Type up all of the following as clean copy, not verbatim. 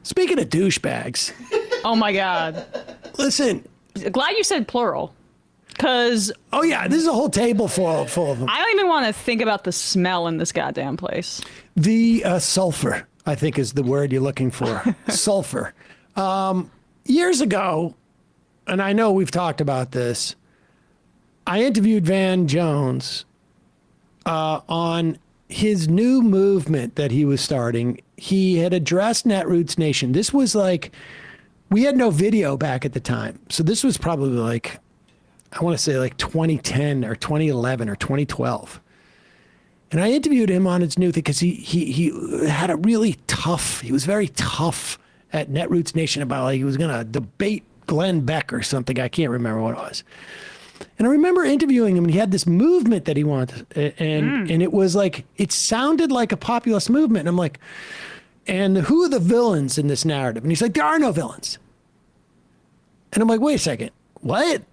Speaking of douchebags. Oh my God. Listen. Glad you said plural. Because... Oh yeah, this is a whole table full of them. I don't even want to think about the smell in this goddamn place. The sulfur, I think, is the word you're looking for. Sulfur. Years ago, and I know we've talked about this, I interviewed Van Jones on his new movement that he was starting. He had addressed Netroots Nation. This was like, we had no video back at the time. So this was probably like, I want to say like 2010 or 2011 or 2012. And I interviewed him on his new thing because he had a really tough, he was very tough at Netroots Nation about like he was going to debate Glenn Beck or something. I can't remember what it was. And I remember interviewing him, and he had this movement that he wanted. And it was like, it sounded like a populist movement. And I'm like, and who are the villains in this narrative? And he's like, there are no villains. And I'm like, wait a second, what?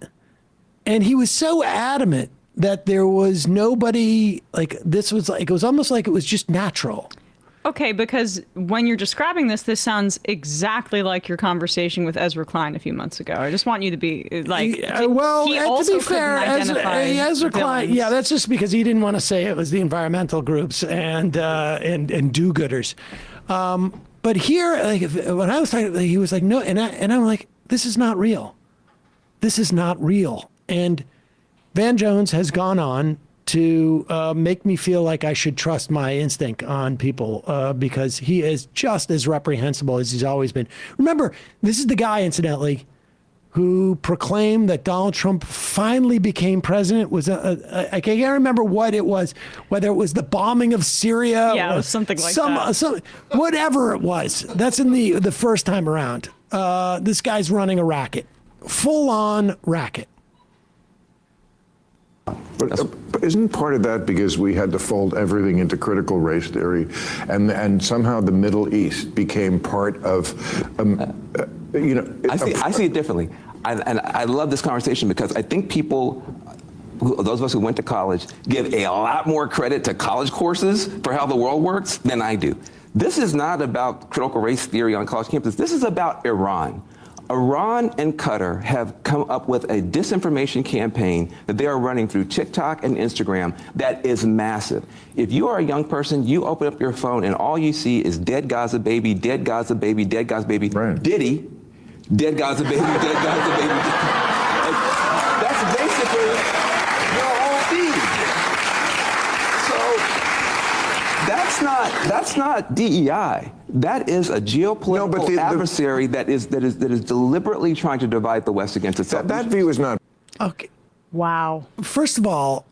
And he was so adamant that there was nobody, like, this was like, it was almost like it was just natural. Okay, because when you're describing this, this sounds exactly like your conversation with Ezra Klein a few months ago. I just want you to be like, well, he also to be fair, Ezra Klein, yeah, that's just because he didn't want to say it was the environmental groups and do-gooders. But here, like, when I was talking, he was like, no, and I'm like, this is not real. This is not real. And Van Jones has gone on to make me feel like I should trust my instinct on people because he is just as reprehensible as he's always been. Remember, this is the guy, incidentally, who proclaimed that Donald Trump finally became president. I can't remember what it was, whether it was the bombing of Syria or something like that. Whatever it was. That's in the first time around. This guy's running a racket, full-on racket. But isn't part of that because we had to fold everything into critical race theory, and somehow the Middle East became part of, you know? I see it differently, and I love this conversation because I think people, those of us who went to college, give a lot more credit to college courses for how the world works than I do. This is not about critical race theory on college campuses. This is about Iran. Iran and Qatar have come up with a disinformation campaign that they are running through TikTok and Instagram that is massive. If you are a young person, you open up your phone and all you see is dead Gaza baby, dead Gaza baby, dead Gaza baby, right. Diddy, dead Gaza baby, dead Gaza baby. That's basically your whole feed. So that's not DEI. That is a geopolitical adversary that is deliberately trying to divide the West against itself. That view is not. Okay. Wow. First of all,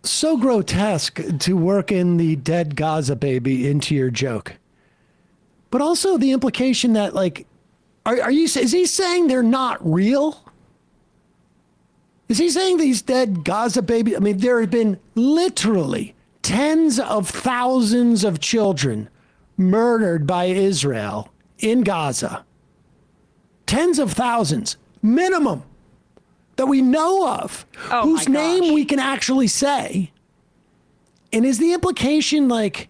so grotesque to work in the dead Gaza baby into your joke. But also the implication that, like, is he saying they're not real? Is he saying these dead Gaza babies? I mean, there have been literally tens of thousands of children murdered by Israel in Gaza. Tens of thousands, minimum, that we know of, whose name we can actually say. And is the implication like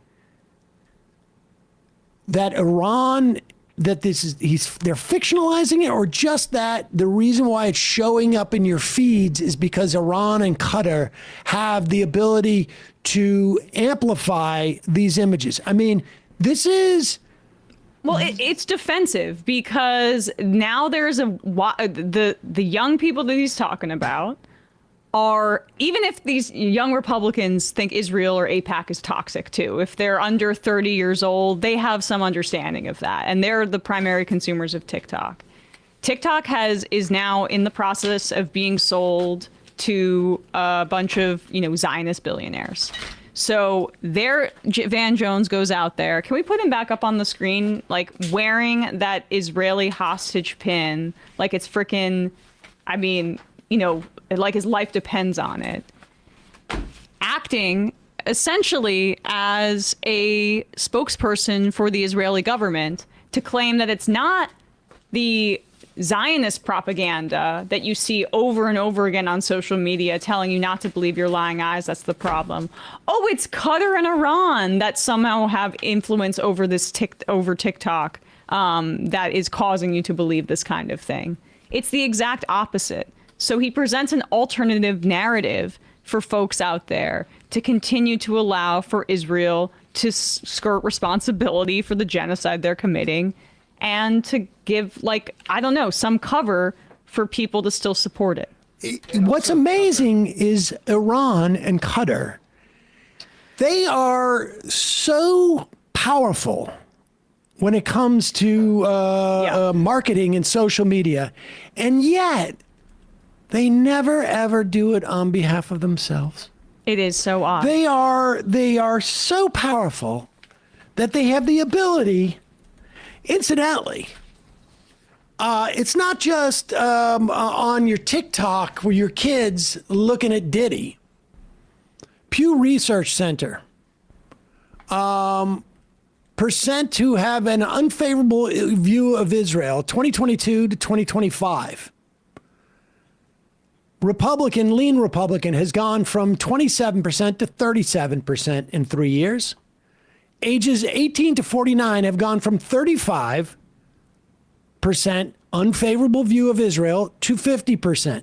that Iran, that this is, they're fictionalizing it, or just that the reason why it's showing up in your feeds is because Iran and Qatar have the ability to amplify these images? I mean, this is... Well, it's defensive because now there's the young people that he's talking about are, even if these young Republicans think Israel or AIPAC is toxic too, if they're under 30 years old, they have some understanding of that. And they're the primary consumers of TikTok. TikTok is now in the process of being sold to a bunch of, Zionist billionaires. So Van Jones goes out there. Can we put him back up on the screen, like wearing that Israeli hostage pin, like it's freaking, like his life depends on it. Acting essentially as a spokesperson for the Israeli government to claim that it's not the Zionist propaganda that you see over and over again on social media telling you not to believe your lying eyes. That's the problem. Oh, it's Qatar and Iran that somehow have influence over this over TikTok that is causing you to believe this kind of thing. It's the exact opposite. So he presents an alternative narrative for folks out there to continue to allow for Israel to skirt responsibility for the genocide they're committing and to give, like, I don't know, some cover for people to still support it. What's amazing is Iran and Qatar. They are so powerful when it comes to marketing and social media, and yet they never ever do it on behalf of themselves. It is so odd. They are so powerful that they have the ability. Incidentally, it's not just on your TikTok where your kids looking at Diddy. Pew Research Center. Percent who have an unfavorable view of Israel, 2022 to 2025. Lean Republican has gone from 27% to 37% in 3 years. Ages 18 to 49 have gone from 35% unfavorable view of Israel to 50%.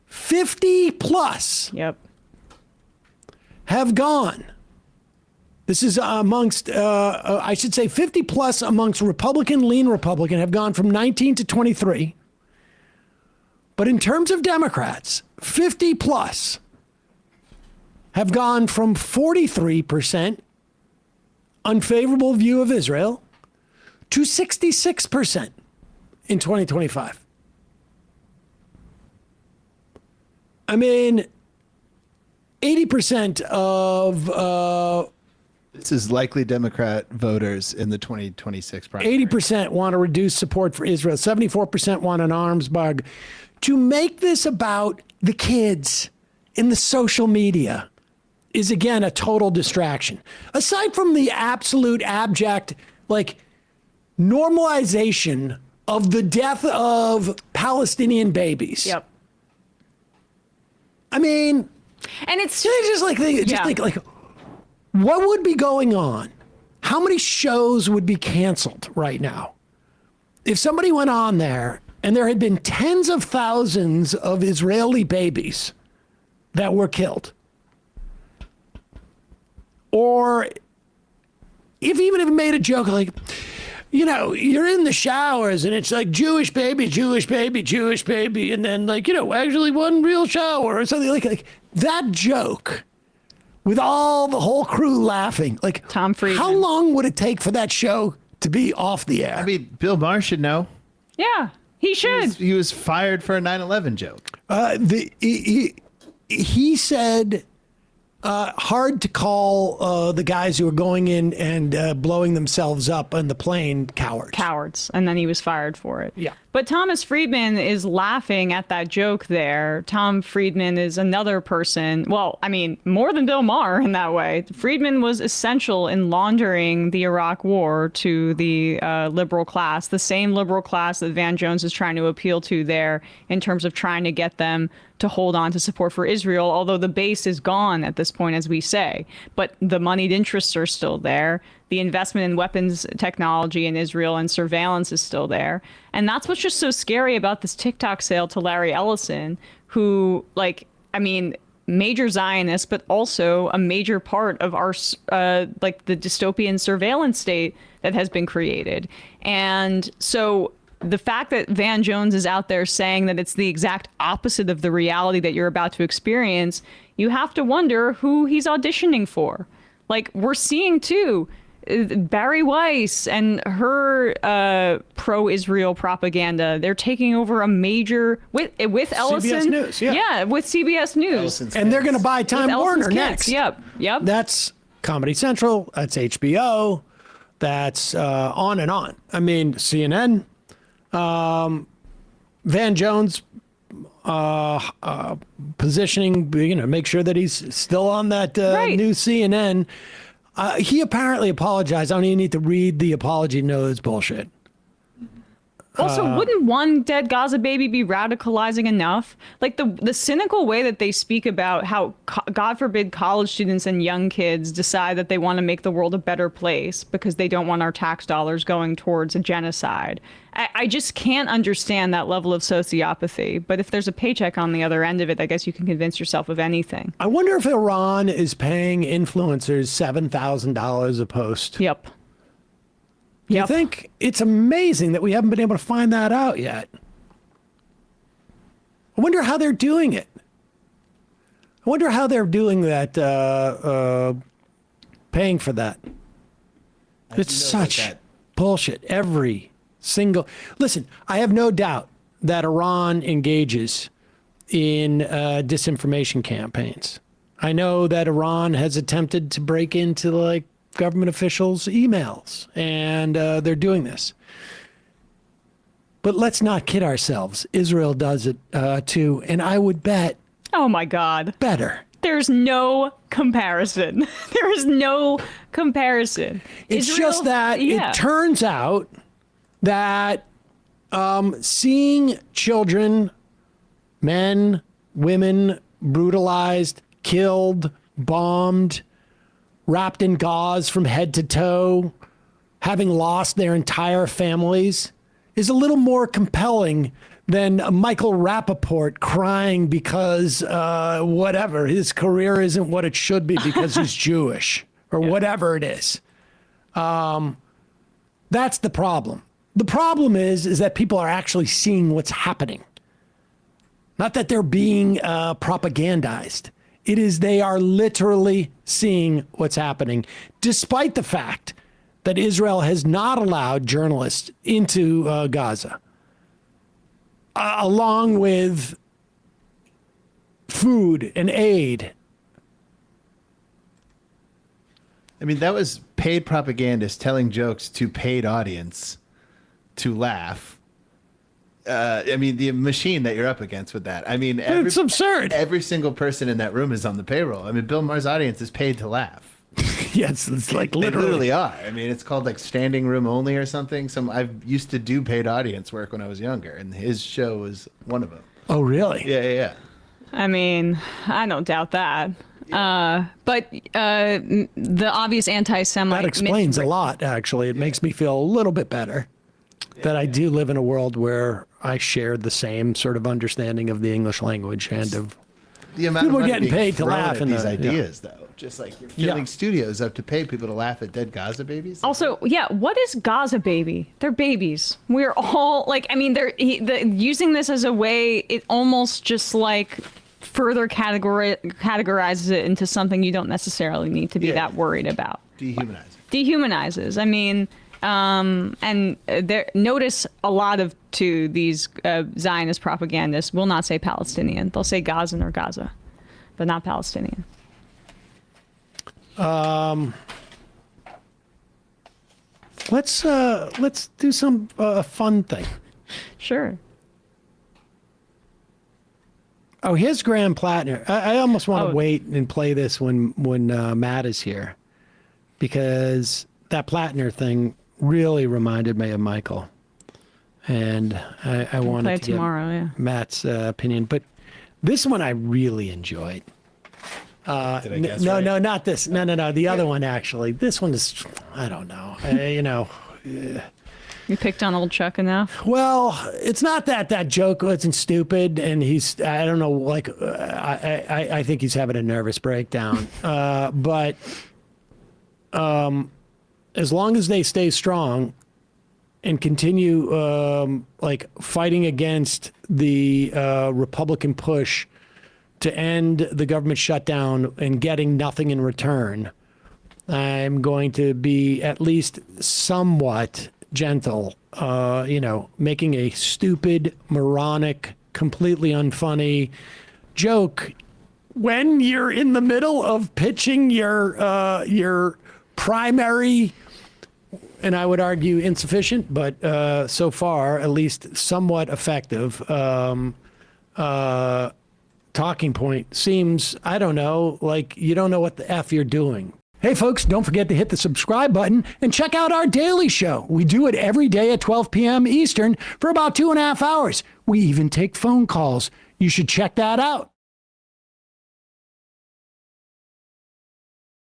50 plus have gone. This is amongst, I should say 50 plus amongst Lean Republican have gone from 19 to 23. But in terms of Democrats, 50 plus have gone from 43% unfavorable view of Israel to 66% in 2025. I mean, 80% of this is likely Democrat voters in the 2026 primary. 80% want to reduce support for Israel. 74% want an arms embargo. To make this about the kids in the social media is, again, a total distraction. Aside from the absolute abject, like, normalization of the death of Palestinian babies. Yep. I mean, and it's just like, like, what would be going on? How many shows would be canceled right now if somebody went on there and there had been tens of thousands of Israeli babies that were killed? Or even if it made a joke like, you know, you're in the showers and it's like Jewish baby, Jewish baby, Jewish baby, and then, like, you know, actually one real shower or something like that joke with all the whole crew laughing. Like, Tom Friedman. How long would it take for that show to be off the air? I mean, Bill Maher should know. Yeah, he should. He was fired for a 9/11 joke. He said, hard to call the guys who are going in and blowing themselves up on the plane cowards. And then he was fired for it. Yeah. But Thomas Friedman is laughing at that joke there. Tom Friedman is another person. Well, I mean, more than Bill Maher in that way. Friedman was essential in laundering the Iraq war to the liberal class, the same liberal class that Van Jones is trying to appeal to there in terms of trying to get them to hold on to support for Israel, although the base is gone at this point, as we say. But the moneyed interests are still there. The investment in weapons technology in Israel and surveillance is still there. And that's what's just so scary about this TikTok sale to Larry Ellison, who, like, I mean, major Zionist, but also a major part of our, like, the dystopian surveillance state that has been created. And so the fact that Van Jones is out there saying that it's the exact opposite of the reality that you're about to experience, you have to wonder who he's auditioning for. Like, we're seeing, too, Barry Weiss and her pro-Israel propaganda. They're taking over a major with Ellison. CBS News, yeah, with CBS News. Ellison's And they're going to buy With Time Ellison's Warner kicks. next. Yep. That's Comedy Central. That's HBO. That's on and on. I mean, CNN. Van Jones positioning, you know, make sure that he's still on that Right. new CNN. He apparently apologized. I don't even need to read the apology note. It's bullshit. Also, wouldn't one dead Gaza baby be radicalizing enough? Like the cynical way that they speak about how, God forbid, college students and young kids decide that they want to make the world a better place because they don't want our tax dollars going towards a genocide. I just can't understand that level of sociopathy. But if there's a paycheck on the other end of it, I guess you can convince yourself of anything. I wonder if Iran is paying influencers $7,000 a post. Yep. I think it's amazing that we haven't been able to find that out yet. I wonder how they're doing it. I wonder how they're doing that, paying for that. It's such bullshit. Every single... Listen, I have no doubt that Iran engages in disinformation campaigns. I know that Iran has attempted to break into, like, government officials' emails, and they're doing this. But let's not kid ourselves. Israel does it too, and I would bet. Oh my God. Better. There's no comparison. There is no comparison. It's Israel, just that it turns out that seeing children, men, women brutalized, killed, bombed, wrapped in gauze from head to toe, having lost their entire families, is a little more compelling than Michael Rappaport crying because whatever, his career isn't what it should be because he's Jewish or whatever it is. That's the problem. The problem is that people are actually seeing what's happening. Not that they're being propagandized. It is they are literally seeing what's happening, despite the fact that Israel has not allowed journalists into Gaza, along with food and aid. I mean, that was paid propagandists telling jokes to paid audience to laugh. I mean, the machine that you're up against with that. I mean, It's absurd. Every single person in that room is on the payroll. I mean, Bill Maher's audience is paid to laugh. Yes, it's like They literally. literally are. I mean, it's called like standing room only or something. I used to do paid audience work when I was younger, and his show was one of them. Oh, really? Yeah. I mean, I don't doubt that. But the obvious anti-Semite... That explains a lot, actually. It makes me feel a little bit better that I do live in a world where I share the same sort of understanding of the English language and of The amount people of money getting being paid to thrown laugh at in these the- ideas, though. Just like you're filling studios up to pay people to laugh at dead Gaza babies. Also, what is Gaza baby? They're babies. We're all like, I mean, using this as a way, it almost just like further categorizes it into something you don't necessarily need to be that worried about. Dehumanizes. I mean, and notice a lot of these Zionist propagandists will not say Palestinian. They'll say Gazan or Gaza, but not Palestinian. Let's do some fun thing. Sure. Oh, here's Graham Plattner. I almost want to wait and play this when Matt is here, because that Plattner thing really reminded me of Michael, and I wanted play to it tomorrow, get Matt's opinion. But this one I really enjoyed. Did I guess No, right? no, not this. No. The other one, actually. This one is, I don't know. You picked on old Chuck enough? Well, it's not that joke wasn't stupid, and he's, I don't know, like, I think he's having a nervous breakdown. But as long as they stay strong and continue, like, fighting against the Republican push to end the government shutdown and getting nothing in return, I'm going to be at least somewhat gentle, making a stupid, moronic, completely unfunny joke when you're in the middle of pitching your primary, and I would argue insufficient, but so far at least somewhat effective talking point. Seems, I don't know, like you don't know what the F you're doing. Hey, folks, don't forget to hit the subscribe button and check out our daily show. We do it every day at 12 p.m. Eastern for about 2.5 hours. We even take phone calls. You should check that out.